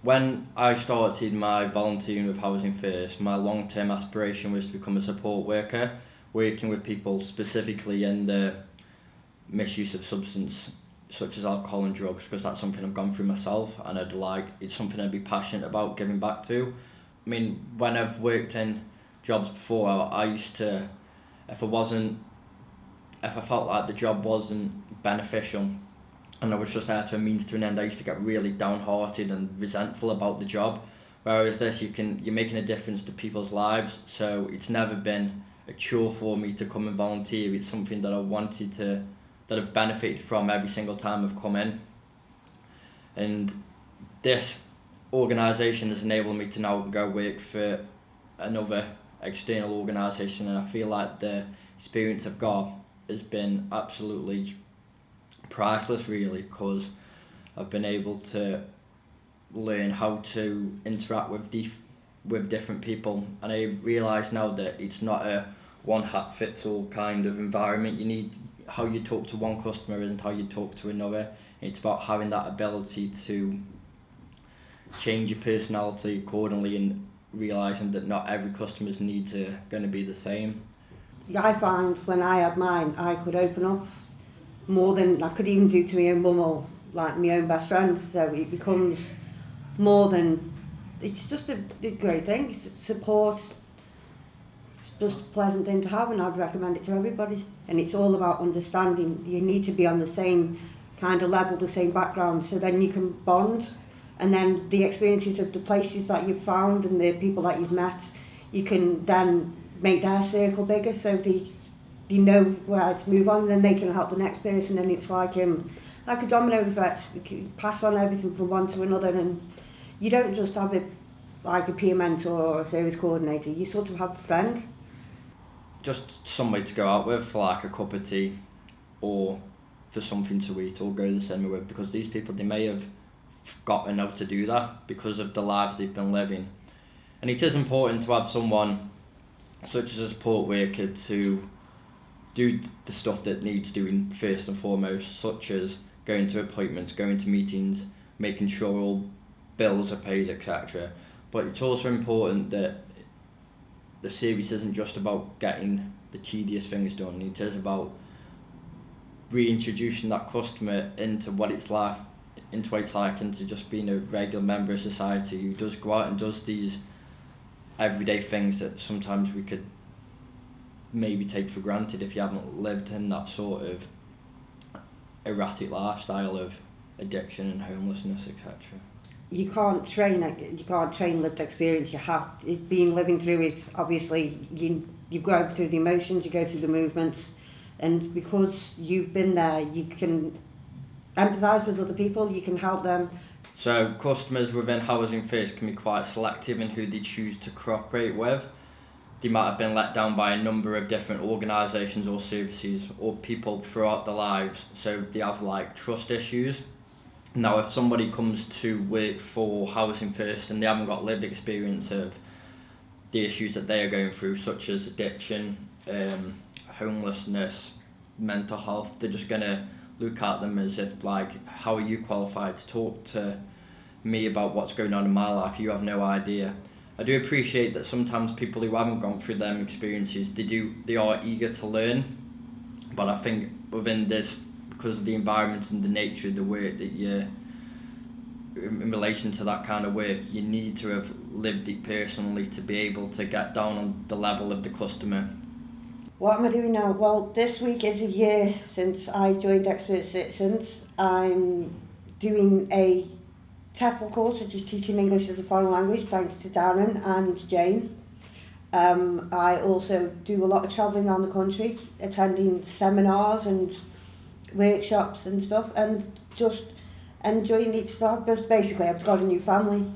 When I started my volunteering with Housing First, my long-term aspiration was to become a support worker, working with people specifically in the misuse of substance such as alcohol and drugs, because that's something I've gone through myself, and it's something I'd be passionate about giving back to. I mean, when I've worked in jobs before, I used to, if I felt like the job wasn't beneficial and I was just there to a means to an end, I used to get really downhearted and resentful about the job. Whereas this, you're making a difference to people's lives, so it's never been a chore for me to come and volunteer. It's something that that I've benefited from every single time I've come in. And this organisation has enabled me to now go work for another external organisation, and I feel like the experience I've got has been absolutely priceless, really, because I've been able to learn how to interact with different people, and I realise now that it's not a one hat fits all kind of environment. You need how you talk to one customer isn't how you talk to another. It's about having that ability to change your personality accordingly and realising that not every customer's needs are going to be the same. I found when I had mine, I could open up more than I could even do to my own mum or like my own best friend. So it becomes more than, it's just a great thing. It's support. It's just a pleasant thing to have, and I'd recommend it to everybody. And it's all about understanding. You need to be on the same kind of level, the same background, so then you can bond. And then the experiences of the places that you've found and the people that you've met, you can then make their circle bigger, so they know where to move on, and then they can help the next person. And it's like a domino effect. You can pass on everything from one to another, and you don't just have a peer mentor or a service coordinator. You sort of have a friend. Just somebody to go out with for like a cup of tea, or for something to eat, or go to the cinema with, because these people, they may have forgotten how to do that because of the lives they've been living. And it is important to have someone such as a support worker to do the stuff that needs doing first and foremost, such as going to appointments, going to meetings, making sure all bills are paid, etc. But it's also important that the service isn't just about getting the tedious things done. It is about reintroducing that customer into what it's like, into just being a regular member of society who does go out and does these everyday things that sometimes we could maybe take for granted if you haven't lived in that sort of erratic lifestyle of addiction and homelessness, etc. You can't train lived experience. You have it, been living through it. Obviously, you go through the emotions, you go through the movements, and because you've been there, you can empathise with other people. You can help them. So customers within Housing First can be quite selective in who they choose to cooperate with. They might have been let down by a number of different organisations or services or people throughout their lives, so they have like trust issues. Now, if somebody comes to work for Housing First and they haven't got lived experience of the issues that they are going through, such as addiction, homelessness, mental health, they're just going to look at them as if like, how are you qualified to talk to me about what's going on in my life? You have no idea. I do appreciate that sometimes people who haven't gone through them experiences, they are eager to learn, but I think within this, because of the environment and the nature of the work that you're in relation to that kind of work, you need to have lived it personally to be able to get down on the level of the customer. What am I doing now? Well, this week is a year since I joined Expert Citizens. I'm doing a TEFL course, which is Teaching English as a Foreign Language, thanks to Darren and Jane. I also do a lot of travelling around the country, attending seminars and workshops and stuff, and just enjoying each stuff. But basically, I've got a new family.